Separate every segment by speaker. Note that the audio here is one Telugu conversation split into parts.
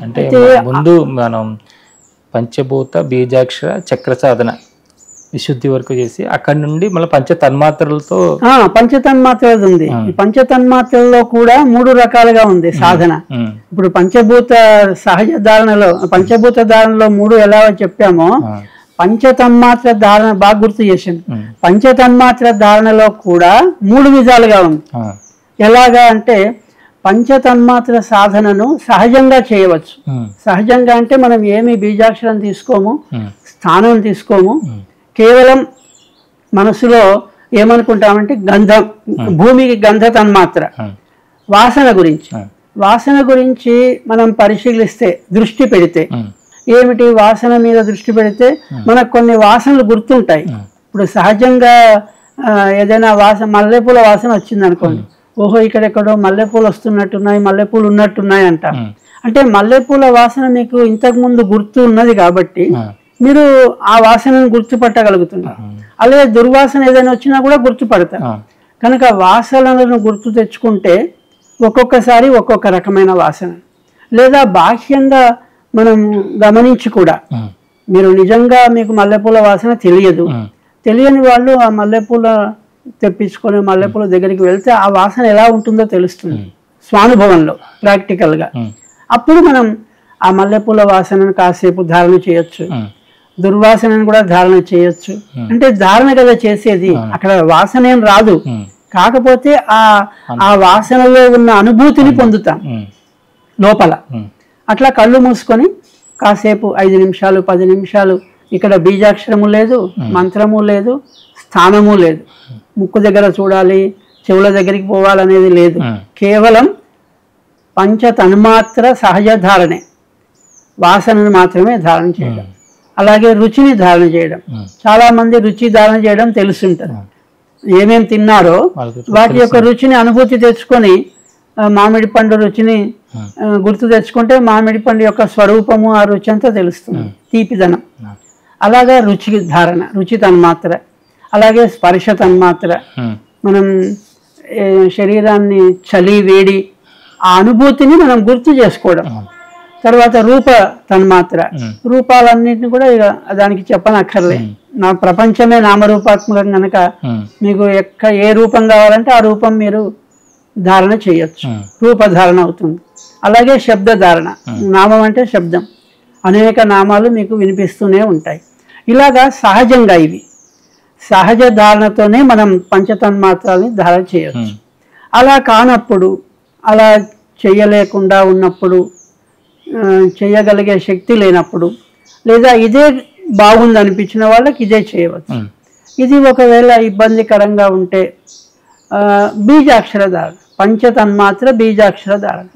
Speaker 1: అంటే ముందు మనం పంచభూత బీజాక్షర చక్ర సాధన విశుద్ధి వరకు చేసి అక్కడి నుండి మళ్ళీ పంచతన్మాత్రలతో
Speaker 2: పంచతన్మాత్రలు ఉంది. ఈ పంచతన్మాత్రల్లో కూడా 3 రకాలుగా ఉంది సాధన. ఇప్పుడు పంచభూత సహజ ధారణలో పంచభూత ధారణలో 3 ఎలా చెప్పామో పంచతన్మాత్ర ధారణ బాగా గుర్తు చేసింది. పంచతన్మాత్ర ధారణలో కూడా 3 విధాలుగా ఉంది. ఎలాగా అంటే పంచతన్మాత్ర సాధనను సహజంగా చేయవచ్చు. సహజంగా అంటే మనం ఏమి బీజాక్షరం తీసుకోము, స్థానం తీసుకోము, కేవలం మనసులో ఏమనుకుంటామంటే గంధం, భూమికి గంధ తన్మాత్ర, వాసన గురించి మనం పరిశీలిస్తే దృష్టి పెడితే ఏమిటి వాసన మీద దృష్టి పెడితే మనకు కొన్ని వాసనలు గుర్తుంటాయి. ఇప్పుడు సహజంగా ఏదైనా మల్లెపూల వాసన వచ్చింది అనుకోండి, ఓహో ఇక్కడెక్కడో మల్లెపూలు వస్తున్నట్టున్నాయి, మల్లెపూలు ఉన్నట్టున్నాయి అంటాం. అంటే మల్లెపూల వాసన మీకు ఇంతకుముందు గుర్తు ఉన్నది కాబట్టి మీరు ఆ వాసనను గుర్తుపట్టగలుగుతున్నారు. అలాగే దుర్వాసన ఏదైనా వచ్చినా కూడా గుర్తుపడతారు. కనుక వాసనలను గుర్తు తెచ్చుకుంటే ఒక్కొక్కసారి ఒక్కొక్క రకమైన వాసన, లేదా బాహ్యంగా మనం గమనించి కూడా మీరు నిజంగా మీకు మల్లెపూల వాసన తెలియని వాళ్ళు ఆ మల్లెపూల తెప్పించుకొని మల్లెపూల దగ్గరికి వెళ్తే ఆ వాసన ఎలా ఉంటుందో తెలుస్తుంది స్వానుభవంలో, ప్రాక్టికల్గా. అప్పుడు మనం ఆ మల్లెపూల వాసనను కాసేపు ధారణ చేయొచ్చు, దుర్వాసనను కూడా ధారణ చేయొచ్చు. అంటే ధారణ కదా చేసేది, అక్కడ వాసన ఏం రాదు, కాకపోతే ఆ వాసనలో ఉన్న అనుభూతిని పొందుతాం లోపల. అట్లా కళ్ళు మూసుకొని కాసేపు 5 నిమిషాలు 10 నిమిషాలు ఇక్కడ బీజాక్షరము లేదు, మంత్రము లేదు, స్థానము లేదు, ముక్కు దగ్గర చూడాలి, చెవుల దగ్గరికి పోవాలనేది లేదు, కేవలం పంచతన్మాత్ర సహజ ధారణే, వాసనను మాత్రమే ధారణ చేయడం. అలాగే రుచిని ధారణ చేయడం. చాలా మంది రుచి ధారణ చేయడం తెలుసుంటారు, ఏమేమి తిన్నారో వాటి యొక్క రుచిని అనుభూతి తెచ్చుకొని మామిడి పండు రుచిని గుర్తు తెచ్చుకుంటే మామిడి పండు యొక్క స్వరూపము ఆ రుచి అంతా తెలుస్తుంది, తీపిదనం. అలాగే రుచి తన్మాత్ర. అలాగే స్పర్శ తన్మాత్ర, మనం శరీరాన్ని చలి వేడి ఆ అనుభూతిని మనం గుర్తు చేసుకోవడం. తర్వాత రూప తన్మాత్ర, రూపాలన్నింటినీ కూడా ఇక దానికి చెప్పనక్కర్లే, నా ప్రపంచమే నామరూపాత్మకం కనుక మీకు ఏ రూపం కావాలంటే ఆ రూపం మీరు ధారణ చేయొచ్చు, రూపధారణ అవుతుంది. అలాగే శబ్ద ధారణ, నామం అంటే శబ్దం, అనేక నామాలు మీకు వినిపిస్తూనే ఉంటాయి. ఇలాగా సహజంగా ఇవి సహజ ధారణతోనే మనం పంచతన్మాత్రాలని ధారణ చేయొచ్చు. అలా కానప్పుడు, అలా చేయలేకుండా ఉన్నప్పుడు, చేయగలిగే శక్తి లేనప్పుడు, లేదా ఇదే బాగుంది అనిపించిన వాళ్ళకి ఇదే చేయవచ్చు. ఇది ఒకవేళ ఇబ్బందికరంగా ఉంటే బీజాక్షర ధారణ, పంచతన్మాత్ర బీజాక్షర ధారణ.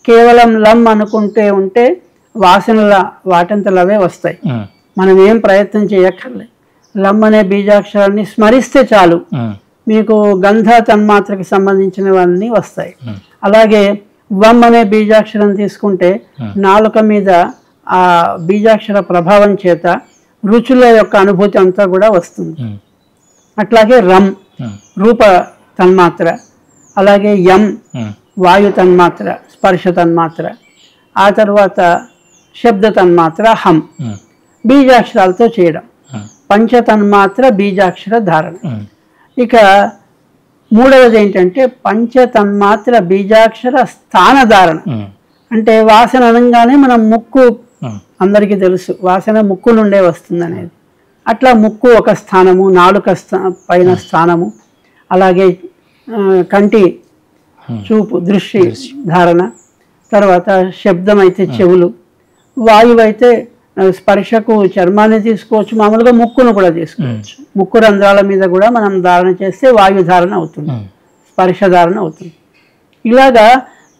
Speaker 2: కేవలం లం అనుకుంటే ఉంటే వాసనల వాటంతలవే వస్తాయి, మనం ఏం ప్రయత్నం చేయక్కర్లే. లం అనే బీజాక్షరాన్ని స్మరిస్తే చాలు మీకు గంధ తన్మాత్రకి సంబంధించినవన్నీ వస్తాయి. అలాగే వం అనే బీజాక్షరం తీసుకుంటే నాలుక మీద ఆ బీజాక్షర ప్రభావం చేత రుచుల యొక్క అనుభూతి అంతా కూడా వస్తుంది. అట్లాగే రం రూప తన్మాత్ర, అలాగే యం వాయు తన్మాత్ర స్పర్శ తన్మాత్ర, ఆ తర్వాత శబ్ద తన్మాత్ర హం, బీజాక్షరాలతో చేయడం పంచతన్మాత్ర బీజాక్షర ధారణ. ఇక మూడవది ఏంటంటే పంచతన్మాత్ర బీజాక్షర స్థాన ధారణ. అంటే వాసన అనగానే మనం ముక్కు, అందరికీ తెలుసు వాసన ముక్కు నుండే వస్తుంది అనేది. అట్లా ముక్కు ఒక స్థానము, నాలుక పైన స్థానము, అలాగే కంటి చూపు దృష్టి ధారణ, తర్వాత శబ్దం అయితే చెవులు, వాయువు అయితే స్పర్శకు చర్మాన్ని తీసుకోవచ్చు, మామూలుగా ముక్కును కూడా తీసుకోవచ్చు. ముక్కు రంధ్రాల మీద కూడా మనం ధారణ చేస్తే వాయు ధారణ అవుతుంది, స్పర్శ ధారణ అవుతుంది. ఇలాగా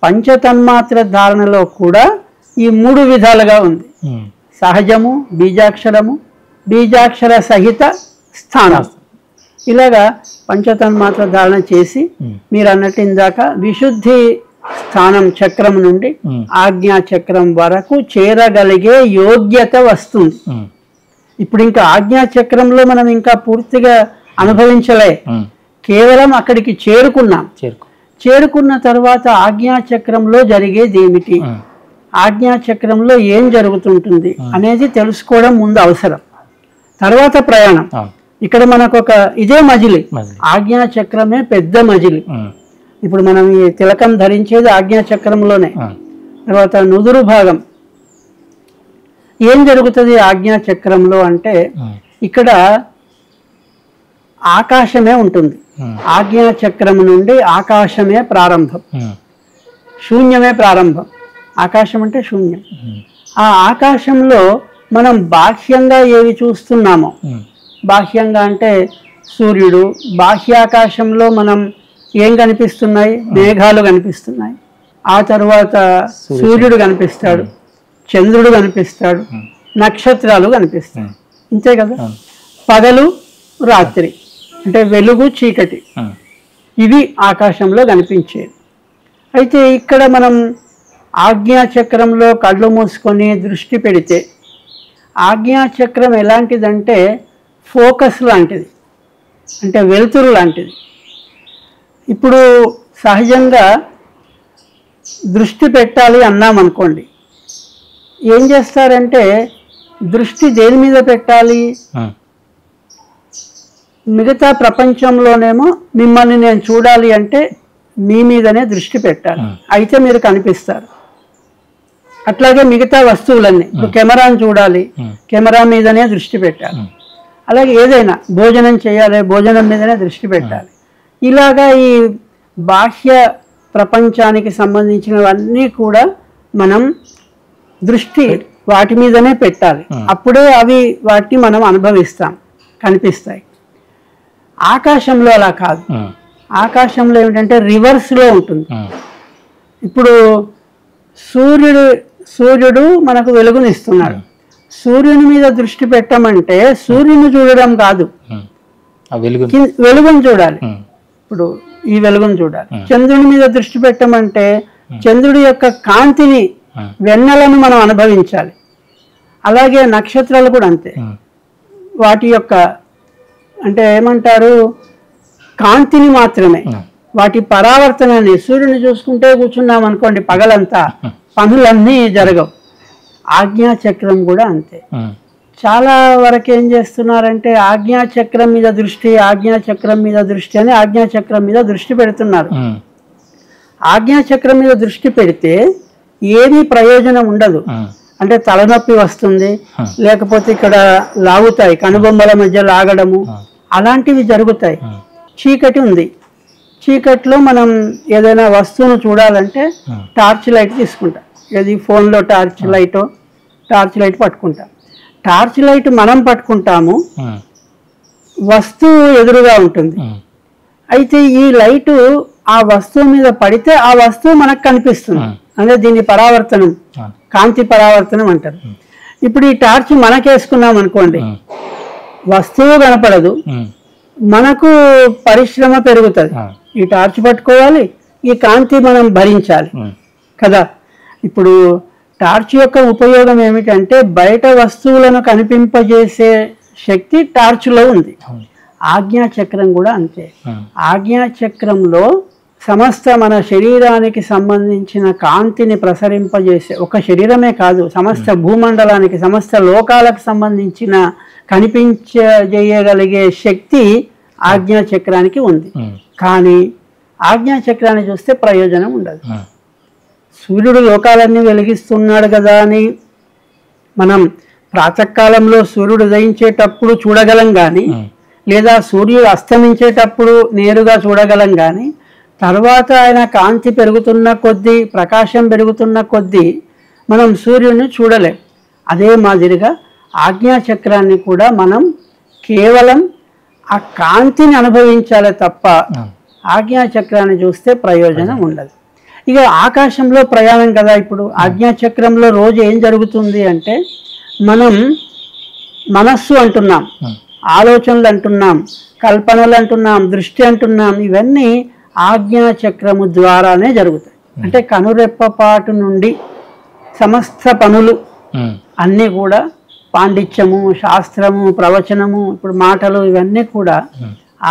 Speaker 2: పంచతన్మాత్ర ధారణలో కూడా ఈ 3 విధాలుగా ఉంది, సహజము, బీజాక్షరము, బీజాక్షర సహిత స్థానం. ఇలాగా పంచతన్మాత్ర ధారణ చేసి మీరు అన్నట్టు ఇందాక విశుద్ధి స్థానం చక్రం నుండి ఆజ్ఞా చక్రం వరకు చేరగలిగే యోగ్యత వస్తుంది. ఇప్పుడు ఇంకా ఆజ్ఞా చక్రంలో మనం ఇంకా పూర్తిగా అనుభవించలే, కేవలం అక్కడికి చేరుకున్నాం. చేరుకున్న తర్వాత ఆజ్ఞా చక్రంలో జరిగేది ఏమిటి, ఆజ్ఞాచక్రంలో ఏం జరుగుతుంటుంది అనేది తెలుసుకోవడం ముందు అవసరం. తర్వాత ప్రయాణం. ఇక్కడ మనకు ఒక ఇదే మజిలి, ఆజ్ఞాచక్రమే పెద్ద మజిలి. ఇప్పుడు మనం ఈ తిలకం ధరించేది ఆజ్ఞాచక్రంలోనే. తర్వాత నుదురు భాగం ఏం జరుగుతుంది ఆజ్ఞాచక్రంలో అంటే ఇక్కడ ఆకాశమే ఉంటుంది. ఆజ్ఞాచక్రం నుండి ఆకాశమే ప్రారంభం, శూన్యమే ప్రారంభం. ఆకాశం అంటే శూన్యం. ఆ ఆకాశంలో మనం బాహ్యంగా ఏవి చూస్తున్నామో, బాహ్యంగా అంటే సూర్యుడు, బాహ్యాకాశంలో మనం ఏం కనిపిస్తున్నాయి? మేఘాలు కనిపిస్తున్నాయి. ఆ తర్వాత సూర్యుడు కనిపిస్తాడు, చంద్రుడు కనిపిస్తాడు, నక్షత్రాలు కనిపిస్తాయి. ఇంతే కదా. పగలు రాత్రి అంటే వెలుగు చీకటి, ఇవి ఆకాశంలో కనిపించేది. అయితే ఇక్కడ మనం ఆజ్ఞాచక్రంలో కళ్ళు మూసుకొని దృష్టి పెడితే ఆజ్ఞాచక్రం ఎలాంటిదంటే ఫోకస్ లాంటిది, అంటే వెలుతురు లాంటిది. ఇప్పుడు సహజంగా దృష్టి పెట్టాలి అన్నామనుకోండి, ఏం చేస్తారంటే దృష్టి దేని మీద పెట్టాలి? మిగతా ప్రపంచంలోనేమో మిమ్మల్ని నేను చూడాలి అంటే మీ మీదనే దృష్టి పెట్టాలి, అయితే మీరు కనిపిస్తారు. అట్లాగే మిగతా వస్తువులన్నీ, ఇప్పుడు కెమెరాను చూడాలి, కెమెరా మీదనే దృష్టి పెట్టాలి. అలాగే ఏదైనా భోజనం చేయాలి, భోజనం మీదనే దృష్టి పెట్టాలి. ఇలాగా ఈ బాహ్య ప్రపంచానికి సంబంధించినవన్నీ కూడా మనం దృష్టి వాటి మీదనే పెట్టాలి, అప్పుడే అవి వాటిని మనం అనుభవిస్తాం, కనిపిస్తాయి. ఆకాశంలో అలా కాదు. ఆకాశంలో ఏమిటంటే రివర్స్లో ఉంటుంది. ఇప్పుడు సూర్యుడు మనకు వెలుగునిస్తున్నాడు. సూర్యుని మీద దృష్టి పెట్టమంటే సూర్యుని చూడడం కాదు, వెలుగును చూడాలి. ఇప్పుడు ఈ వెలుగును చూడాలి. చంద్రుని మీద దృష్టి పెట్టమంటే చంద్రుడి యొక్క కాంతిని, వెన్నెలను మనం అనుభవించాలి. అలాగే నక్షత్రాలు కూడా అంతే. వాటి యొక్క అంటే ఏమంటారు, కాంతిని మాత్రమే, వాటి పరావర్తనాన్ని. సూర్యుని చూసుకుంటే కూర్చున్నాం అనుకోండి పగలంతా, పనులన్నీ జరగవు. ఆజ్ఞాచక్రం కూడా అంతే. చాలా వరకు ఏం చేస్తున్నారంటే ఆజ్ఞాచక్రం మీద దృష్టి, ఆజ్ఞాచక్రం మీద దృష్టి అని ఆజ్ఞాచక్రం మీద దృష్టి పెడుతున్నారు. ఆజ్ఞాచక్రం మీద దృష్టి పెడితే ఏమీ ప్రయోజనం ఉండదు. అంటే తలనొప్పి వస్తుంది, లేకపోతే ఇక్కడ లాగుతాయి, కనుబొమ్మల మధ్య లాగడము, అలాంటివి జరుగుతాయి. చీకటి ఉంది, చీకట్లో మనం ఏదైనా వస్తువును చూడాలంటే టార్చ్ లైట్ తీసుకుంటాం. ఏది ఫోన్లో టార్చ్ లైట్ పట్టుకుంటాం. టార్చ్ లైట్ మనం పట్టుకుంటాము, వస్తువు ఎదురుగా ఉంటుంది. అయితే ఈ లైటు ఆ వస్తువు మీద పడితే ఆ వస్తువు మనకు కనిపిస్తుంది. అంటే దీన్ని పరావర్తనం, కాంతి పరావర్తనం అంటారు. ఇప్పుడు ఈ టార్చ్ మనకేసుకున్నాం అనుకోండి, వస్తువు కనపడదు, మనకు పరిశ్రమ పెరుగుతుంది. ఈ టార్చ్ పట్టుకోవాలి, ఈ కాంతి మనం భరించాలి కదా. ఇప్పుడు టార్చ్ యొక్క ఉపయోగం ఏమిటంటే బయట వస్తువులను కనిపింపజేసే శక్తి టార్చ్లో ఉంది. ఆజ్ఞాచక్రం కూడా అంతే. ఆజ్ఞాచక్రంలో సమస్త మన శరీరానికి సంబంధించిన కాంతిని ప్రసరింపజేసే, ఒక శరీరమే కాదు, సమస్త భూమండలానికి, సమస్త లోకాలకు సంబంధించిన కనిపించజేయగలిగే శక్తి ఆజ్ఞాచక్రానికి ఉంది. కానీ ఆజ్ఞాచక్రాన్ని చూస్తే ప్రయోజనం ఉండదు. సూర్యుడు లోకాలన్నీ వెలిగిస్తున్నాడు కదా అని మనం ప్రాతకాలంలో సూర్యుడు ఉదయించేటప్పుడు చూడగలం కానీ, లేదా సూర్యుడు అస్తమించేటప్పుడు నేరుగా చూడగలం కానీ, తర్వాత ఆయన కాంతి పెరుగుతున్న కొద్దీ, ప్రకాశం పెరుగుతున్న కొద్దీ మనం సూర్యుడిని చూడలేం. అదే మాదిరిగా ఆజ్ఞాచక్రాన్ని కూడా మనం కేవలం ఆ కాంతిని అనుభవించాలి తప్ప ఆజ్ఞాచక్రాన్ని చూస్తే ప్రయోజనం ఉండదు. ఇక ఆకాశంలో ప్రయాణం కదా. ఇప్పుడు ఆజ్ఞాచక్రంలో రోజు ఏం జరుగుతుంది అంటే మనం మనస్సు అంటున్నాం, ఆలోచనలు అంటున్నాం, కల్పనలు అంటున్నాం, దృష్టి అంటున్నాం. ఇవన్నీ ఆజ్ఞాచక్రము ద్వారానే జరుగుతాయి. అంటే కనురెప్పపాటు నుండి సమస్త పనులు అన్నీ కూడా పాండిత్యము, శాస్త్రము, ప్రవచనము, ఇప్పుడు మాటలు, ఇవన్నీ కూడా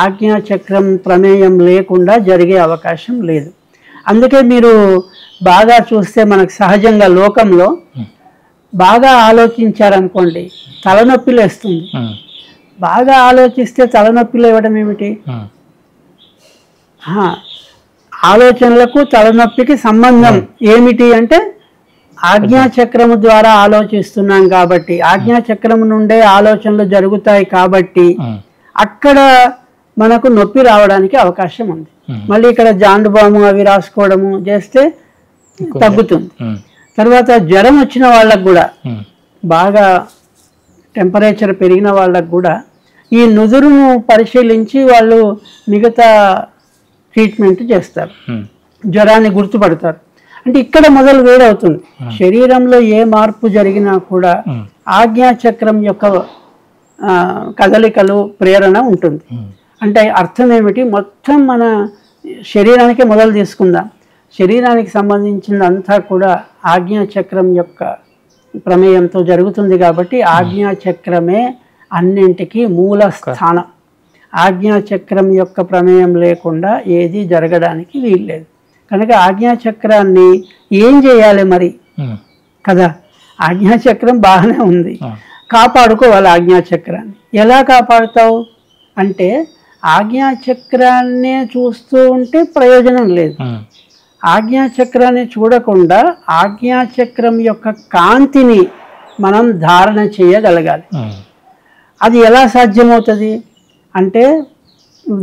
Speaker 2: ఆజ్ఞాచక్రం ప్రమేయం లేకుండా జరిగే అవకాశం లేదు. అందుకే మీరు బాగా చూస్తే మనకు సహజంగా లోకంలో బాగా ఆలోచించారనుకోండి తలనొప్పి లేస్తుంది. బాగా ఆలోచిస్తే తలనొప్పి లేవడం ఏమిటి? ఆలోచనలకు తలనొప్పికి సంబంధం ఏమిటి అంటే ఆజ్ఞాచక్రము ద్వారా ఆలోచిస్తున్నాం కాబట్టి, ఆజ్ఞాచక్రము నుండే ఆలోచనలు జరుగుతాయి కాబట్టి అక్కడ మనకు నొప్పి రావడానికి అవకాశం ఉంది. మళ్ళీ ఇక్కడ జాండుబాము అవి రాసుకోవడము చేస్తే తగ్గుతుంది. తర్వాత జ్వరం వచ్చిన వాళ్ళకు కూడా, బాగా టెంపరేచర్ పెరిగిన వాళ్ళకు కూడా ఈ నుదురును పరిశీలించి వాళ్ళు మిగతా ట్రీట్మెంట్ చేస్తారు, జ్వరాన్ని గుర్తుపడతారు. అంటే ఇక్కడ మొదలు వేడవుతుంది. శరీరంలో ఏ మార్పు జరిగినా కూడా ఆజ్ఞాచక్రం యొక్క కదలికలు ప్రేరణ ఉంటుంది. అంటే అర్థం ఏమిటి? మొత్తం మన శరీరానికే మొదలు తీసుకుందాం. శరీరానికి సంబంధించినంతా కూడా ఆజ్ఞాచక్రం యొక్క ప్రమేయంతో జరుగుతుంది కాబట్టి ఆజ్ఞాచక్రమే అన్నింటికీ మూల స్థానం. ఆజ్ఞాచక్రం యొక్క ప్రమేయం లేకుండా ఏది జరగడానికి వీల్లేదు. కనుక ఆజ్ఞాచక్రాన్ని ఏం చేయాలి మరి కదా? ఆజ్ఞాచక్రం బాగానే ఉంది, కాపాడుకోవాలి ఆజ్ఞాచక్రాన్ని. ఎలా కాపాడుతావు అంటే ఆజ్ఞాచక్రాన్నే చూస్తూ ఉంటే ప్రయోజనం లేదు. ఆజ్ఞాచక్రాన్ని చూడకుండా ఆజ్ఞాచక్రం యొక్క కాంతిని మనం ధారణ చేయగలగాలి. అది ఎలా సాధ్యమవుతుంది అంటే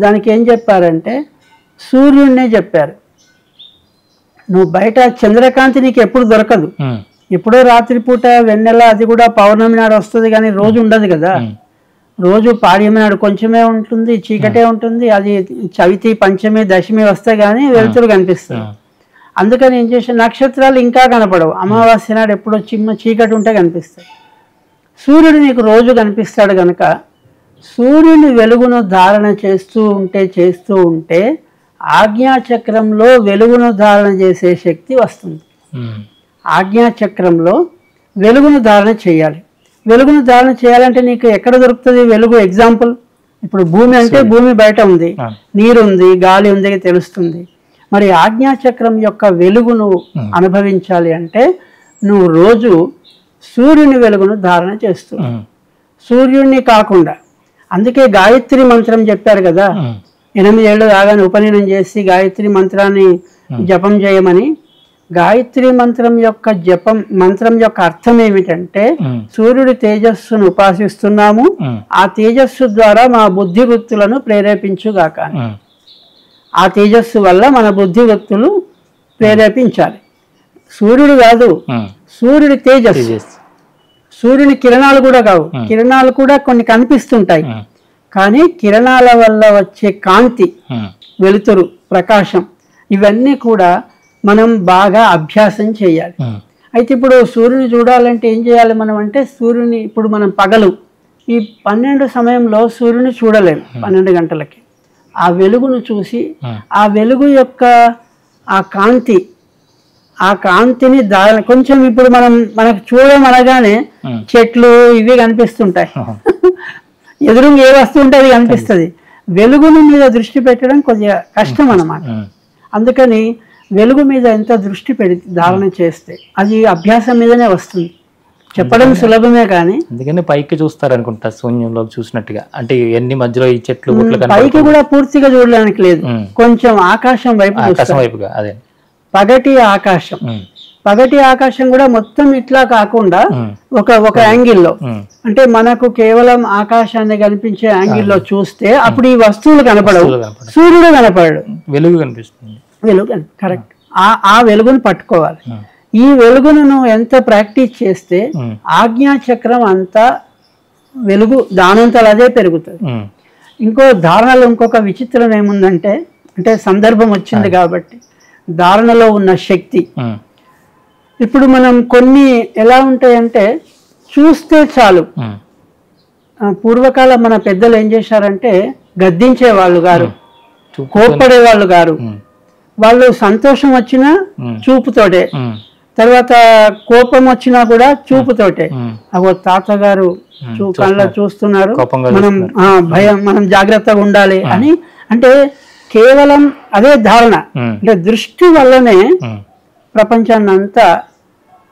Speaker 2: దానికి ఏం చెప్పారంటే సూర్యుడినే చెప్పారు. నువ్వు బయట చంద్రకాంతి నీకు ఎప్పుడు దొరకదు. ఎప్పుడో రాత్రిపూట వెన్నెల, అది కూడా పౌర్ణమి నాడు వస్తుంది కానీ రోజు ఉండదు కదా. రోజు పాడ్యమి నాడు కొంచెమే ఉంటుంది, చీకటే ఉంటుంది. అది చవితి, పంచమి, దశమి వస్తే కానీ వెలుతురు కనిపిస్తుంది. అందుకని ఏం చేసే నక్షత్రాలు ఇంకా కనపడవు. అమావాస్య నాడు ఎప్పుడో చిన్న చీకటి ఉంటే కనిపిస్తాయి. సూర్యుడు నీకు రోజు కనిపిస్తాడు కనుక సూర్యుని వెలుగును ధారణ చేస్తూ ఉంటే ఆజ్ఞాచక్రంలో వెలుగును ధారణ చేసే శక్తి వస్తుంది. ఆజ్ఞాచక్రంలో వెలుగును ధారణ చేయాలి. వెలుగును ధారణ చేయాలంటే నీకు ఎక్కడ దొరుకుతుంది వెలుగు? ఎగ్జాంపుల్, ఇప్పుడు భూమి అంటే భూమి బయట ఉంది, నీరు ఉంది, గాలి ఉంది, తెలుస్తుంది. మరి ఆజ్ఞాచక్రం యొక్క వెలుగును అనుభవించాలి అంటే నువ్వు రోజు సూర్యుని వెలుగును ధారణ చేస్తూ, సూర్యుడిని కాకుండా. అందుకే గాయత్రి మంత్రం చెప్పారు కదా, 8 ఏళ్ళు రాగానే ఉపనయనం చేసి గాయత్రి మంత్రాన్ని జపం చేయమని. గాయత్రి మంత్రం యొక్క అర్థం ఏమిటంటే సూర్యుడి తేజస్సును ఉపాసిస్తున్నాము, ఆ తేజస్సు ద్వారా మా బుద్ధి వృత్తులను ప్రేరేపించుగాక. ఆ తేజస్సు వల్ల మన బుద్ధి వృత్తులు ప్రేరేపించాలి. సూర్యుడు కాదు, సూర్యుడి తేజస్సు. సూర్యుని కిరణాలు కూడా కావు, కిరణాలు కూడా కొన్ని కనిపిస్తుంటాయి కానీ కిరణాల వల్ల వచ్చే కాంతి, వెలుతురు, ప్రకాశం ఇవన్నీ కూడా మనం బాగా అభ్యాసం చేయాలి. అయితే ఇప్పుడు సూర్యుని చూడాలంటే ఏం చేయాలి మనం అంటే సూర్యుని ఇప్పుడు మనం పగలు ఈ 12 సమయంలో సూర్యుని చూడలేము. 12 గంటలకి ఆ వెలుగును చూసి ఆ వెలుగు యొక్క ఆ కాంతిని కొంచెం ఇప్పుడు మనకు చూడమనగానే చెట్లు ఇవి కనిపిస్తుంటాయి, ఎదురుగా ఏ వస్తువు ఉంటే అది కనిపిస్తుంది. వెలుగుని మీద దృష్టి పెట్టడం కొద్దిగా కష్టం అన్నమాట. అందుకని వెలుగు మీద ఎంత దృష్టి ధారణ చేస్తే అది అభ్యాసం మీదనే వస్తుంది. చెప్పడం సులభమే కానీ
Speaker 1: అందుకని పైకి చూస్తారు అనుకుంటా, శూన్యంలో చూసినట్టుగా. అంటే ఎన్ని మధ్యలో ఈ చెట్లు
Speaker 2: పైకి కూడా పూర్తిగా చూడడానికి లేదు, కొంచెం ఆకాశం వైపుగా. అదే పగటి ఆకాశం కూడా మొత్తం ఇట్లా కాకుండా ఒక యాంగిల్లో, అంటే మనకు కేవలం ఆకాశాన్ని కనిపించే యాంగిల్లో చూస్తే అప్పుడు ఈ వస్తువులు కనపడవు, సూర్యుడు కనపడడు,
Speaker 1: వెలుగు కనిపిస్తుంది.
Speaker 2: కరెక్ట్. ఆ వెలుగును పట్టుకోవాలి. ఈ వెలుగును నువ్వు ఎంత ప్రాక్టీస్ చేస్తే ఆజ్ఞాచక్రం అంతా వెలుగు దానంతలో అదే పెరుగుతుంది. ధారణలో ఇంకొక విచిత్రం ఏముందంటే, అంటే సందర్భం వచ్చింది కాబట్టి ధారణలో ఉన్న శక్తి. ఇప్పుడు మనం కొన్ని ఎలా ఉంటాయంటే చూస్తే చాలు. పూర్వకాల మన పెద్దలు ఏం చేశారంటే గద్దించే వాళ్ళు గారు, కోప్పడే వాళ్ళు గారు. వాళ్ళు సంతోషం వచ్చినా చూపుతోటే, తర్వాత కోపం వచ్చినా కూడా చూపుతోటే. అవో తాతగారు కళ్ళ చూస్తున్నారు, మనం జాగ్రత్తగా ఉండాలి అని. అంటే కేవలం అదే ధారణ, అంటే దృష్టి వల్లనే ప్రపంచాన్ని అంతా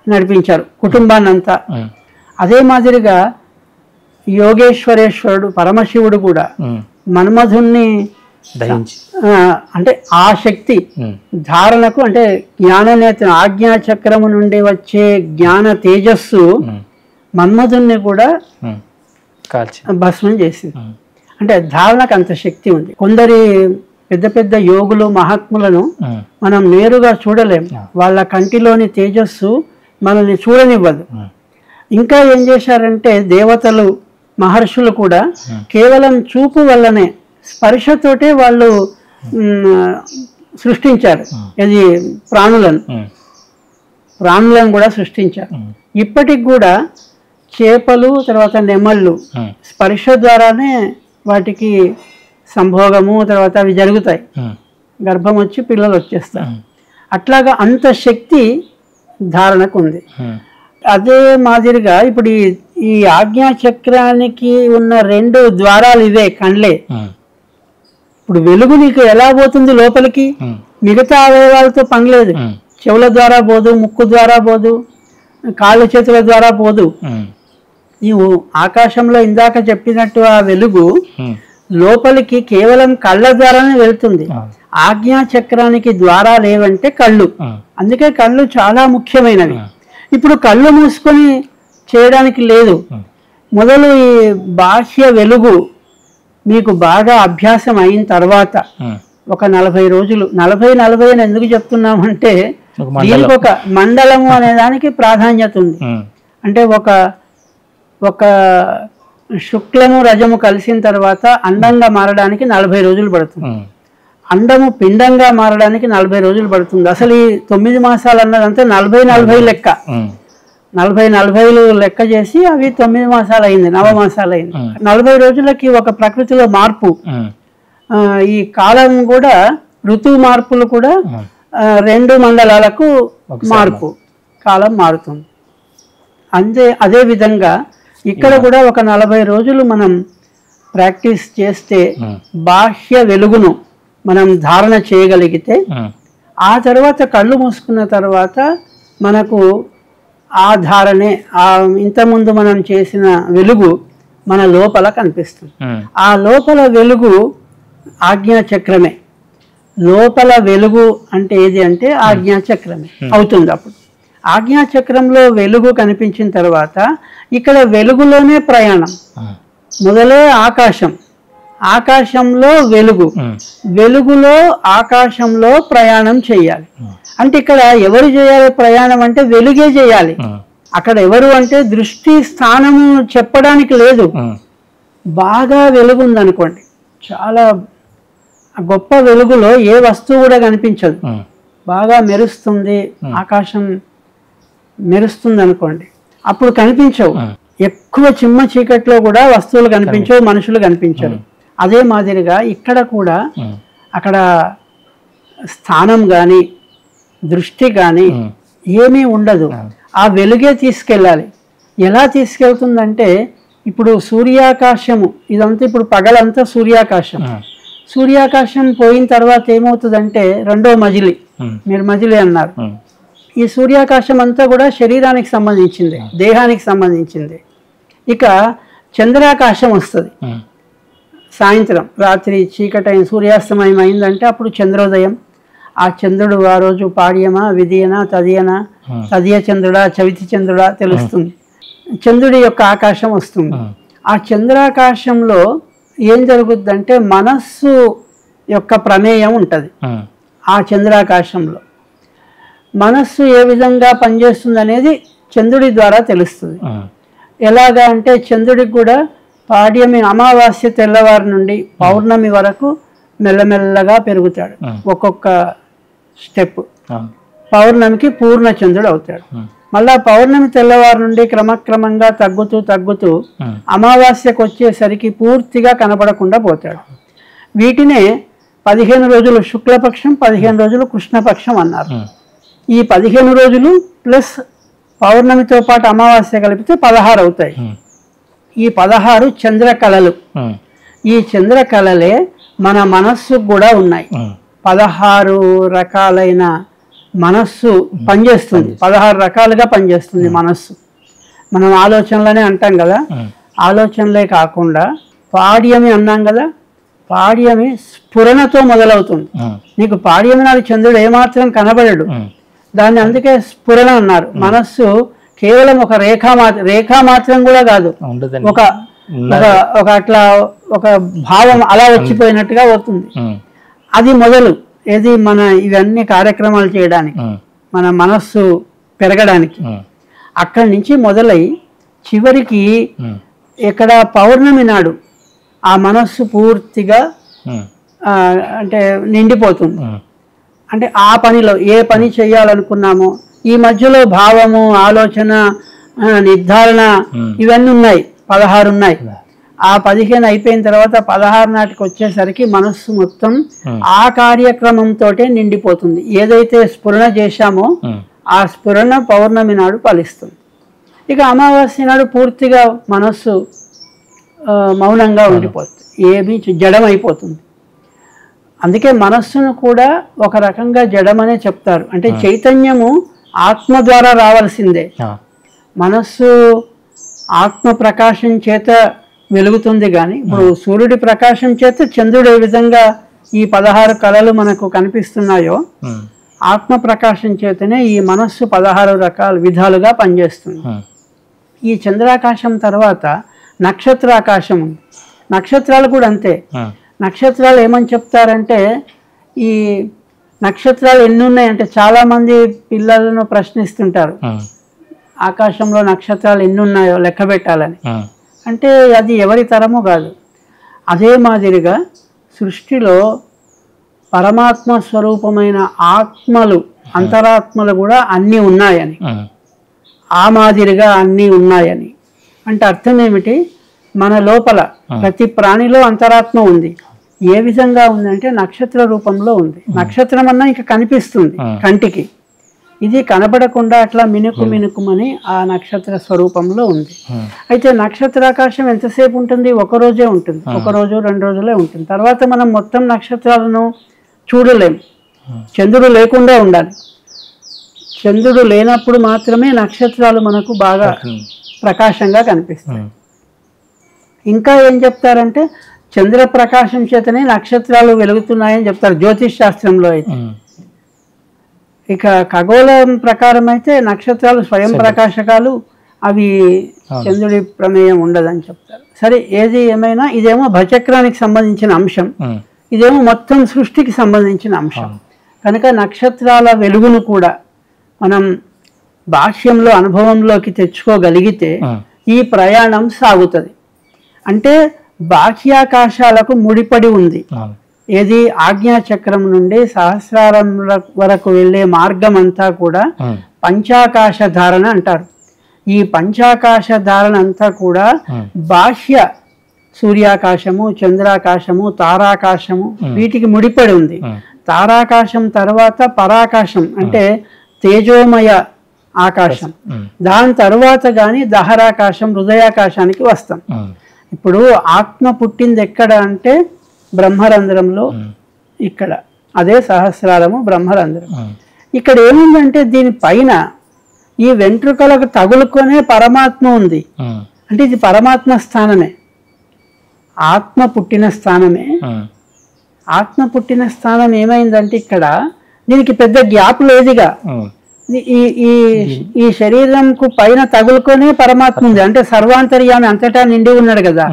Speaker 2: నడిపించారు, కుటుంబాన్ని అంతా. అదే మాదిరిగా యోగేశ్వరేశ్వరుడు పరమశివుడు కూడా మన్మధుణ్ణి అంటే ఆ శక్తి ధారణకు, అంటే జ్ఞాననేత్ర ఆజ్ఞాచక్రము నుండి వచ్చే జ్ఞాన తేజస్సు మన్మధుణ్ణి కూడా భస్మం చేసింది. అంటే ధారణకు అంత శక్తి ఉంది. కొందరి పెద్ద పెద్ద యోగులు మహాత్ములను మనం నేరుగా చూడలేం, వాళ్ళ కంటిలోని తేజస్సు మనల్ని చూడనివ్వదు. ఇంకా ఏం చేశారంటే దేవతలు మహర్షులు కూడా కేవలం చూపు వల్లనే, స్పర్శతోటే వాళ్ళు సృష్టించారు. ఇది ప్రాణులను కూడా సృష్టించారు. ఇప్పటికి కూడా చేపలు, తర్వాత నెమళ్ళు స్పర్శ ద్వారానే వాటికి సంభోగము, తర్వాత అవి జరుగుతాయి, గర్భం వచ్చి పిల్లలు వచ్చేస్తారు. అట్లాగా అంత శక్తి ధారణకు ఉంది. అదే మాదిరిగా ఇప్పుడు ఈ ఆజ్ఞాచక్రానికి ఉన్న 2 ద్వారాలు ఇవే, కండ్లే. ఇప్పుడు వెలుగు నీకు ఎలా పోతుంది లోపలికి? మిగతా అవయవాలతో పని లేదు. చెవుల ద్వారా పోదు, ముక్కు ద్వారా పోదు, కాళ్ళు చేతుల ద్వారా పోదు. నీవు ఆకాశంలో ఇందాక చెప్పినట్టు ఆ వెలుగు లోపలికి కేవలం కళ్ళ ద్వారానే వెళ్తుంది. ఆజ్ఞాచక్రానికి ద్వారాలు ఏవంటే కళ్ళు. అందుకే కళ్ళు చాలా ముఖ్యమైనవి. ఇప్పుడు కళ్ళు మూసుకొని చేయడానికి లేదు. మొదలు ఈ బాహ్య వెలుగు మీకు బాగా అభ్యాసం అయిన తర్వాత ఒక 40 రోజులు, 40 అని ఎందుకు చెప్తున్నామంటే దీనికి ఒక మండలము అనే దానికి ప్రాధాన్యత ఉంది. అంటే ఒక శుక్లము రజము కలిసిన తర్వాత అండంగా మారడానికి 40 రోజులు పడుతుంది. అండము పిండంగా మారడానికి 40 రోజులు పడుతుంది. అసలు ఈ 9 మాసాలు అన్నదంతా 40 లెక్క. 40 లెక్క చేసి అవి 9 మాసాలు అయింది, 9 మాసాలు అయింది. 40 రోజులకి ఒక ప్రకృతిలో మార్పు. ఈ కాలం కూడా ఋతువు మార్పులు కూడా 2 మండలాలకు మార్పు, కాలం మారుతుంది. అదే విధంగా ఇక్కడ కూడా ఒక 40 రోజులు మనం ప్రాక్టీస్ చేస్తే బాహ్య వెలుగును మనం ధారణ చేయగలిగితే, ఆ తర్వాత కళ్ళు మూసుకున్న తర్వాత మనకు ఆ ధారణే, ఇంతకుముందు మనం చేసిన వెలుగు మన లోపల కనిపిస్తుంది. ఆ లోపల వెలుగు ఆజ్ఞాచక్రమే. లోపల వెలుగు అంటే ఏది అంటే ఆజ్ఞాచక్రమే అవుతుంది. అప్పుడు ఆజ్ఞాచక్రంలో వెలుగు కనిపించిన తర్వాత ఇక్కడ వెలుగులోనే ప్రయాణం. మొదలే ఆకాశం, ఆకాశంలో వెలుగు, వెలుగులో ఆకాశంలో ప్రయాణం చేయాలి. అంటే ఇక్కడ ఎవరు చేయాలి ప్రయాణం అంటే వెలుగే చేయాలి. అక్కడ ఎవరు అంటే దృష్టి స్థానము చెప్పడానికి లేదు. బాగా వెలుగు ఉందనుకోండి, చాలా గొప్ప వెలుగులో ఏ వస్తువు కూడా కనిపించదు, బాగా మెరుస్తుంది, ఆకాశం మెరుస్తుంది అనుకోండి, అప్పుడు కనిపించవు. ఎక్కువ చిమ్మ చీకట్లో కూడా వస్తువులు కనిపించవు, మనుషులు కనిపించరు. అదే మాదిరిగా ఇక్కడ కూడా అక్కడ స్థానం కానీ దృష్టి కానీ ఏమీ ఉండదు. ఆ వెలుగే తీసుకెళ్ళాలి. ఎలా తీసుకెళ్తుందంటే ఇప్పుడు సూర్యాకాశము ఇదంతా, ఇప్పుడు పగలంతా సూర్యాకాశం. సూర్యాకాశం పోయిన తర్వాత ఏమవుతుందంటే రెండో మజిలీ, మీరు మజిలీ అన్నారు. ఈ సూర్యాకాశం అంతా కూడా శరీరానికి సంబంధించింది, దేహానికి సంబంధించింది. ఇక చంద్రాకాశం వస్తుంది. సాయంత్రం రాత్రి చీకటైన సూర్యాస్తమయం అయిందంటే అప్పుడు చంద్రోదయం. ఆ చంద్రుడు ఆ రోజు పాడ్యమా, విధియనా, తదియనా, తదియ చంద్రుడా, చవితి చంద్రుడా తెలుస్తుంది. చంద్రుడి యొక్క ఆకాశం వస్తుంది. ఆ చంద్రాకాశంలో ఏం జరుగుద్దంటే మనస్సు యొక్క ప్రమేయం ఉంటుంది. ఆ చంద్రాకాశంలో మనస్సు ఏ విధంగా పనిచేస్తుంది అనేది చంద్రుడి ద్వారా తెలుస్తుంది. ఎలాగా అంటే చంద్రుడికి కూడా పాడ్యమి అమావాస్య తెల్లవారి నుండి పౌర్ణమి వరకు మెల్లమెల్లగా పెరుగుతాడు. ఒక్కొక్క స్టెప్ పౌర్ణమికి పూర్ణ చంద్రుడు అవుతాడు. మళ్ళా పౌర్ణమి తెల్లవారు నుండి క్రమక్రమంగా తగ్గుతూ తగ్గుతూ అమావాస్యకు వచ్చేసరికి పూర్తిగా కనపడకుండా పోతాడు. వీటినే 15 రోజులు శుక్లపక్షం, 15 రోజులు కృష్ణపక్షం అన్నారు. ఈ 15 రోజులు ప్లస్ పౌర్ణమితో పాటు అమావాస్య కలిపితే 16 అవుతాయి. ఈ 16 చంద్రకళలు. ఈ చంద్రకళలే మన మనస్సుకు కూడా ఉన్నాయి. 16 రకాలైన మనస్సు పనిచేస్తుంది, 16 రకాలుగా పనిచేస్తుంది మనస్సు. మనం ఆలోచనలనే అంటాం కదా, ఆలోచనలే కాకుండా పాడ్యమి అన్నాం కదా, పాడ్యమి స్ఫురణతో మొదలవుతుంది. నీకు పాడ్యమి నాడు చంద్రుడు ఏమాత్రం కనబడడు, దాన్ని అందుకే స్ఫురణ అన్నారు. మనస్సు కేవలం ఒక రేఖా మాత్రం కూడా కాదు, ఒక ఒక అట్లా ఒక భావం అలా వచ్చిపోయినట్టుగా అవుతుంది. అది మొదలు ఏది మన ఇవన్నీ కార్యక్రమాలు చేయడానికి, మన మనస్సు పెరగడానికి. అక్కడి నుంచి మొదలై చివరికి ఇక్కడ పౌర్ణమి నాడు ఆ మనస్సు పూర్తిగా అంటే నిండిపోతుంది. అంటే ఆ పనిలో ఏ పని చేయాలనుకున్నామో ఈ మధ్యలో భావము, ఆలోచన, నిర్ధారణ ఇవన్నీ ఉన్నాయి, 16 ఉన్నాయి. ఆ 15 అయిపోయిన తర్వాత 16 నాటికి వచ్చేసరికి మనస్సు మొత్తం ఆ కార్యక్రమంతో నిండిపోతుంది. ఏదైతే స్ఫురణ చేశామో ఆ స్ఫురణ పౌర్ణమి నాడు ఫలిస్తుంది. ఇక అమావాస్య నాడు పూర్తిగా మనస్సు మౌనంగా ఉండిపోతుంది, ఏమీ జడమైపోతుంది. అందుకే మనస్సును కూడా ఒక రకంగా జడమనే చెప్తారు. అంటే చైతన్యము ఆత్మ ద్వారా రావాల్సిందే. మనస్సు ఆత్మ ప్రకాశం చేత వెలుగుతుంది, కానీ ఇప్పుడు సూర్యుడి ప్రకాశం చేత చంద్రుడు ఏ విధంగా ఈ 16 కళలు మనకు కనిపిస్తున్నాయో ఆత్మ ప్రకాశం చేతనే ఈ మనస్సు 16 రకాల విధాలుగా పనిచేస్తుంది. ఈ చంద్రాకాశం తర్వాత నక్షత్రాకాశం ఉంది. నక్షత్రాలు కూడా అంతే. నక్షత్రాలు ఏమని చెప్తారంటే, ఈ నక్షత్రాలు ఎన్ని ఉన్నాయంటే చాలామంది పిల్లలను ప్రశ్నిస్తుంటారు, ఆకాశంలో నక్షత్రాలు ఎన్ని ఉన్నాయో లెక్క పెట్టాలని. అంటే అది ఎవరి తరము కాదు. అదే మాదిరిగా సృష్టిలో పరమాత్మ స్వరూపమైన ఆత్మలు, అంతరాత్మలు కూడా అన్నీ ఉన్నాయని, ఆ మాదిరిగా అన్నీ ఉన్నాయని. అంటే అర్థం ఏమిటి, మన లోపల ప్రతి ప్రాణిలో అంతరాత్మ ఉంది. ఏ విధంగా ఉందంటే నక్షత్ర రూపంలో ఉంది. నక్షత్రం అన్నా ఇంకా కనిపిస్తుంది కంటికి, ఇది కనబడకుండా అట్లా మినుకుమని ఆ నక్షత్ర స్వరూపంలో ఉంది. అయితే నక్షత్రాకాశం ఎంతసేపు ఉంటుంది? ఒక రోజే ఉంటుంది, 1 రోజు 2 రోజులే ఉంటుంది. తర్వాత మనం మొత్తం నక్షత్రాలను చూడలేం. చంద్రుడు లేకుండా ఉండాలి. చంద్రుడు లేనప్పుడు మాత్రమే నక్షత్రాలు మనకు బాగా ప్రకాశంగా కనిపిస్తాయి. ఇంకా ఏం చెప్తారంటే చంద్ర ప్రకాశం చేతనే నక్షత్రాలు వెలుగుతున్నాయని చెప్తారు జ్యోతిష్ శాస్త్రంలో అయితే. ఇక ఖగోళం ప్రకారం అయితే నక్షత్రాలు స్వయం ప్రకాశకాలు, అవి చంద్రుడి ప్రమేయం ఉండదని చెప్తారు. సరే, ఏది ఏమైనా ఇదేమో భచక్రానికి సంబంధించిన అంశం, ఇదేమో మొత్తం సృష్టికి సంబంధించిన అంశం. కనుక నక్షత్రాల వెలుగును కూడా మనం భాష్యంలో అనుభవంలోకి తెచ్చుకోగలిగితే ఈ ప్రయాణం సాగుతుంది. అంటే బాహ్యాకాశాలకు ముడిపడి ఉంది. ఏది ఆజ్ఞాచక్రం నుండి సహస్రారం వరకు వెళ్ళే మార్గం అంతా కూడా పంచాకాశ ధారణ అంటారు. ఈ పంచాకాశ ధారణ అంతా కూడా బాహ్య సూర్యాకాశము, చంద్రాకాశము, తారాకాశము వీటికి ముడిపడి ఉంది. తారాకాశం తర్వాత పరాకాశం అంటే తేజోమయ ఆకాశం, దాని తర్వాత కానీ దహరాకాశం, హృదయాకాశానికి వస్తాం. ఇప్పుడు ఆత్మ పుట్టింది ఎక్కడ అంటే బ్రహ్మరంధ్రంలో, ఇక్కడ అదే సహస్రారము బ్రహ్మరంధ్రం. ఇక్కడ ఏముందంటే దీని పైన ఈ వెంట్రుకలకు తగులుకొనే పరమాత్మ ఉంది. అంటే ఇది పరమాత్మ స్థానమే, ఆత్మ పుట్టిన స్థానమే. ఆత్మ పుట్టిన స్థానం ఏమైందంటే ఇక్కడ దీనికి పెద్ద గ్యాప్ లేదుగా. ఈ శరీరంకు పైన తగులుకొనే పరమాత్మ ఉంది. అంటే సర్వాంతర్యామి అంతటా నిండి ఉన్నాడు కదా.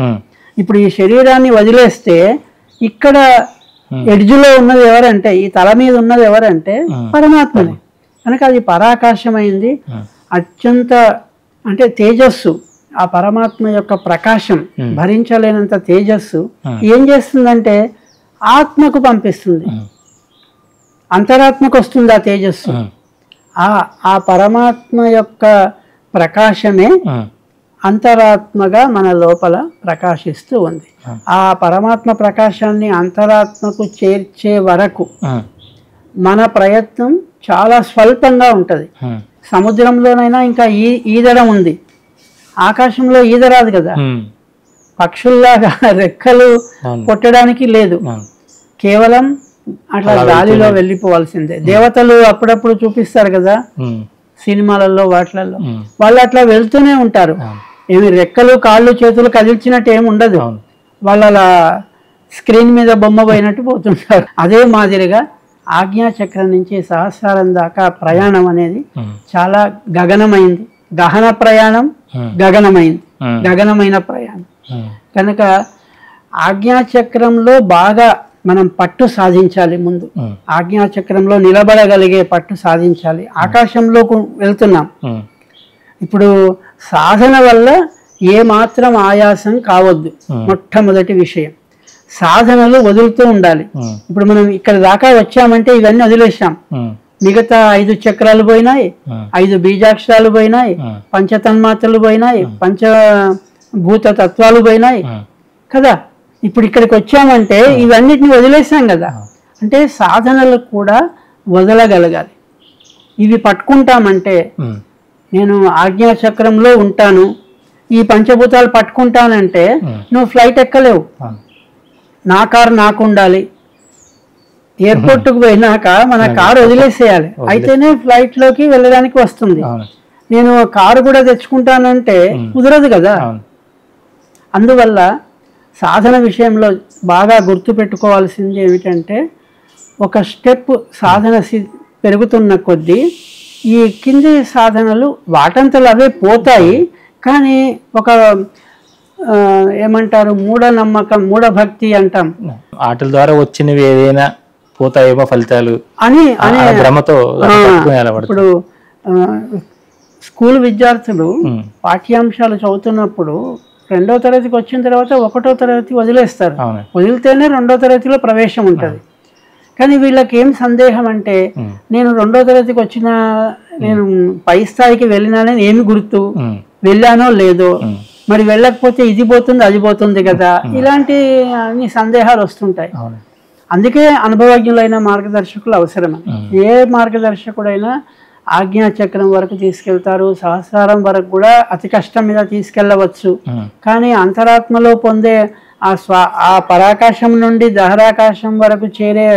Speaker 2: ఇప్పుడు ఈ శరీరాన్ని వదిలేస్తే ఇక్కడ ఎడ్జ్లో ఉన్నది ఎవరంటే, ఈ తల మీద ఉన్నది ఎవరంటే పరమాత్మనే. కనుక అది పరాకాశమైంది. అత్యంత అంటే తేజస్సు, ఆ పరమాత్మ యొక్క ప్రకాశం భరించలేనంత తేజస్సు ఏం చేస్తుందంటే ఆత్మకు పంపిస్తుంది, అంతరాత్మకు వస్తుంది ఆ తేజస్సు. ఆ పరమాత్మ యొక్క ప్రకాశమే అంతరాత్మగా మన లోపల ప్రకాశిస్తూ ఉంది. ఆ పరమాత్మ ప్రకాశాన్ని అంతరాత్మకు చేర్చే వరకు మన ప్రయత్నం చాలా స్వల్పంగా ఉంటుంది. సముద్రంలోనైనా ఇంకా ఈదడం ఉంది, ఆకాశంలో ఈదరాదు కదా. పక్షుల్లాగా రెక్కలు కొట్టడానికి లేదు, కేవలం అట్లా గాలిలో వెళ్ళిపోవాల్సిందే. దేవతలు అప్పుడప్పుడు చూపిస్తారు కదా సినిమాలలో వాటిలలో, వాళ్ళు అట్లా వెళ్తూనే ఉంటారు. ఏమి రెక్కలు కాళ్ళు చేతులు కదిల్చినట్టు ఏమి ఉండదు, వాళ్ళు అలా స్క్రీన్ మీద బొమ్మ పోయినట్టు పోతుంటారు. అదే మాదిరిగా ఆజ్ఞాచక్రం నుంచి సహస్రారం దాకా ప్రయాణం అనేది చాలా గగనమైంది. గహన ప్రయాణం గగనమైంది, గగనమైన ప్రయాణం. కనుక ఆజ్ఞాచక్రంలో బాగా మనం పట్టు సాధించాలి. ముందు ఆజ్ఞాచక్రంలో నిలబడగలిగే పట్టు సాధించాలి. ఆకాశంలో వెళ్తున్నాం. ఇప్పుడు సాధన వల్ల ఏ మాత్రం ఆయాసం కావద్దు. మొట్టమొదటి విషయం సాధనలు వదులుతూ ఉండాలి. ఇప్పుడు మనం ఇక్కడ దాకా వచ్చామంటే ఇవన్నీ వదిలేసాం. మిగతా 5 చక్రాలు పోయినాయి, 5 బీజాక్షరాలు పోయినాయి, పంచతన్మాత్రలు పోయినాయి, పంచభూత తత్వాలు పోయినాయి కదా. ఇప్పుడు ఇక్కడికి వచ్చామంటే ఇవన్నిటిని వదిలేసాం కదా. అంటే సాధనలు కూడా వదలగలగాలి. ఇవి పట్టుకుంటామంటే నేను ఆజ్ఞాచక్రంలో ఉంటాను, ఈ పంచభూతాలు పట్టుకుంటానంటే నువ్వు ఫ్లైట్ ఎక్కలేవు. నా కారు నాకు ఉండాలి. ఎయిర్పోర్ట్కి పోయినాక మన కారు వదిలేసేయాలి, అయితేనే ఫ్లైట్లోకి వెళ్ళడానికి వస్తుంది. నేను కారు కూడా తెచ్చుకుంటానంటే కుదరదు కదా. అందువల్ల సాధన విషయంలో బాగా గుర్తుపెట్టుకోవాల్సింది ఏమిటంటే, ఒక స్టెప్ సాధన పెరుగుతున్న కొద్దీ ఈ కింది సాధనలు వాటంతలు అవే పోతాయి. కానీ ఒక ఏమంటారు, మూఢనమ్మకం, మూఢభక్తి అంటాం,
Speaker 1: వాటి ద్వారా వచ్చినవి ఏదైనా పోతాయేమో ఫలితాలు
Speaker 2: అని
Speaker 1: భ్రమతో.
Speaker 2: ఇప్పుడు స్కూల్ విద్యార్థులు పాఠ్యాంశాలు చదువుతున్నప్పుడు 2వ తరగతికి వచ్చిన తర్వాత 1వ తరగతి వదిలేస్తారు. వదిలితేనే 2వ తరగతిలో ప్రవేశం ఉంటుంది. కానీ వీళ్ళకి ఏం సందేహం అంటే, నేను 2వ తరగతికి వచ్చిన, నేను పై స్థాయికి వెళ్ళినానని ఏమి గుర్తు, వెళ్ళానో లేదో, మరి వెళ్ళకపోతే ఇది పోతుంది అది పోతుంది కదా, ఇలాంటి అన్ని సందేహాలు వస్తుంటాయి. అందుకే అనుభవజ్ఞులైన మార్గదర్శకులు అవసరం. ఏ మార్గదర్శకుడైనా ఆజ్ఞాచక్రం వరకు తీసుకెళ్తారు, సహస్రారం వరకు కూడా అతి కష్టం మీద తీసుకెళ్ళవచ్చు. కానీ అంతరాత్మలో పొందే ఆ పరాకాశం నుండి దహరాకాశం వరకు చేరే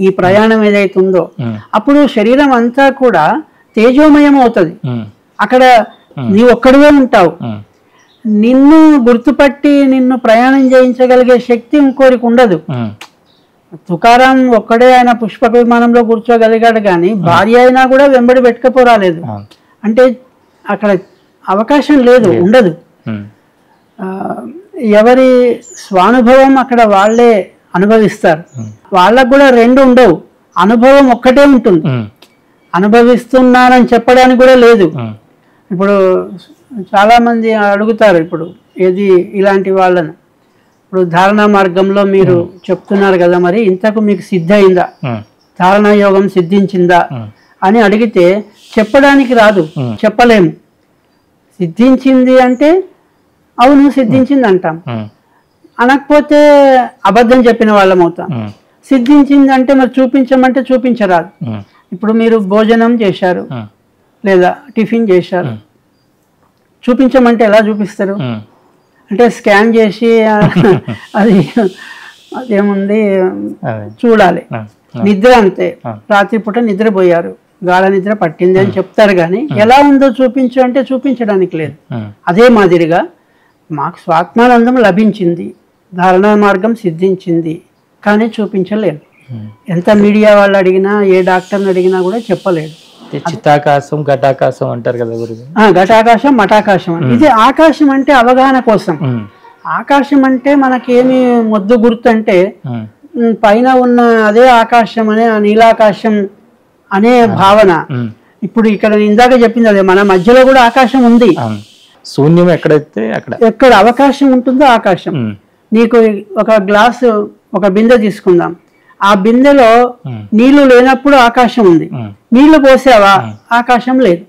Speaker 2: ఈ ప్రయాణం ఏదైతుందో అప్పుడు శరీరం అంతా కూడా తేజోమయం అవుతుంది. అక్కడ నీ ఒక్కడివే ఉంటావు. నిన్ను గుర్తుపట్టి నిన్ను ప్రయాణం చేయించగలిగే శక్తి ఇంకోరికి ఉండదు. తుకారాం ఒక్కడే ఆయన పుష్పక విమానంలో కూర్చోగలిగాడు, కానీ భార్య అయినా కూడా వెంబడి పెట్టుకపోరాలేదు. అంటే అక్కడ అవకాశం లేదు, ఉండదు. ఎవరి స్వానుభవం అక్కడ వాళ్ళే అనుభవిస్తారు. వాళ్ళకు కూడా 2 ఉండవు, అనుభవం ఒక్కటే ఉంటుంది. అనుభవిస్తున్నానని చెప్పడానికి కూడా లేదు. ఇప్పుడు చాలా మంది అడుగుతారు, ఇప్పుడు ఏది ఇలాంటి వాళ్ళను, ఇప్పుడు ధారణా మార్గంలో మీరు చెప్తున్నారు కదా, మరి ఇంతకు మీకు సిద్ధయిందా, ధారణా యోగం సిద్ధించిందా అని అడిగితే చెప్పడానికి రాదు, చెప్పలేము. సిద్ధించింది అంటే అవును సిద్ధించింది అంటాం, అనకపోతే అబద్ధం చెప్పిన వాళ్ళం అవుతాం. సిద్ధించింది అంటే మరి చూపించమంటే చూపించరాదు. ఇప్పుడు మీరు భోజనం చేశారు లేదా టిఫిన్ చేశారు, చూపించమంటే ఎలా చూపిస్తారు? అంటే స్కాన్ చేసి అది అదేముంది చూడాలి. నిద్ర అంతే, రాత్రిపూట నిద్రపోయారు, గాఢ నిద్ర పట్టింది అని చెప్తారు, కానీ ఎలా ఉందో చూపించు అంటే చూపించడానికి లేదు. అదే మాదిరిగా మాకు స్వాత్మానందం లభించింది, ధారణా మార్గం సిద్ధించింది, కానీ చూపించలేదు. ఎంత మీడియా వాళ్ళు అడిగినా, ఏ డాక్టర్ని అడిగినా కూడా చెప్పలేదు.
Speaker 1: చిత్తాకాశం ఘటాకాశం అంటారు కదా గురుజీ.
Speaker 2: ఘటాకాశం మఠాకాశం అని. ఇది ఆకాశం అంటే అవగాహన కోసం. ఆకాశం అంటే మనకేమి మొద్దు గుర్తు అంటే పైన ఉన్న అదే ఆకాశం అనే నీలాకాశం అనే భావన. ఇప్పుడు ఇక్కడ ఇందాక చెప్పింది అదే, మన మధ్యలో కూడా ఆకాశం ఉంది.
Speaker 1: శూన్యం ఎక్కడైతే
Speaker 2: ఎక్కడ అవకాశం ఉంటుందో ఆకాశం. నీకు ఒక గ్లాసు, ఒక బిందె తీసుకుందాం, ఆ బిందెలో నీళ్లు లేనప్పుడు ఆకాశం ఉంది, నీళ్లు పోసావా ఆకాశం లేదు.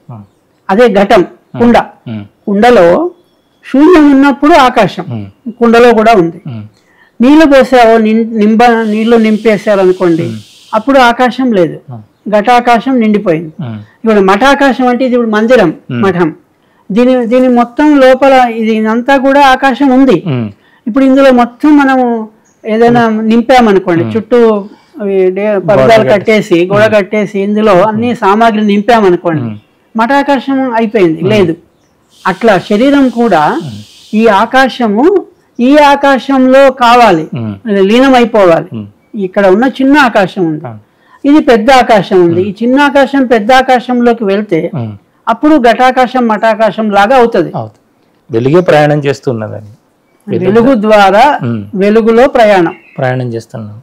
Speaker 2: అదే ఘటం, కుండ. కుండలో శూన్యం ఉన్నప్పుడు ఆకాశం కుండలో కూడా ఉంది. నీళ్లు పోసావో, నీళ్లు నింపేశారనుకోండి, అప్పుడు ఆకాశం లేదు, ఘటాకాశం నిండిపోయింది. ఇప్పుడు మఠాకాశం అంటే ఇది ఇప్పుడు మందిరం, మఠం. దీని మొత్తం లోపల ఇదంతా కూడా ఆకాశం ఉంది. ఇప్పుడు ఇందులో మొత్తం మనము ఏదైనా నింపామనుకోండి, చుట్టూ పరదాలు కట్టేసి గోడ కట్టేసి ఇందులో అన్ని సామాగ్రి నింపామనుకోండి మఠాకర్షం అయిపోయింది లేదు. అట్లా శరీరం కూడా ఈ ఆకాశము ఈ ఆకాశంలో కావాలి, లీనమైపోవాలి. ఇక్కడ ఉన్న చిన్న ఆకాశం ఉంది, ఇది పెద్ద ఆకాశం ఉంది. ఈ చిన్న ఆకాశం పెద్ద ఆకాశంలోకి వెళ్తే అప్పుడు ఘటాకాశం మఠాకాశం లాగా అవుతుంది.
Speaker 1: వెలుగే ప్రయాణం చేస్తున్నదని,
Speaker 2: వెలుగు ద్వారా వెలుగులో ప్రయాణం
Speaker 1: చేస్తున్నాం.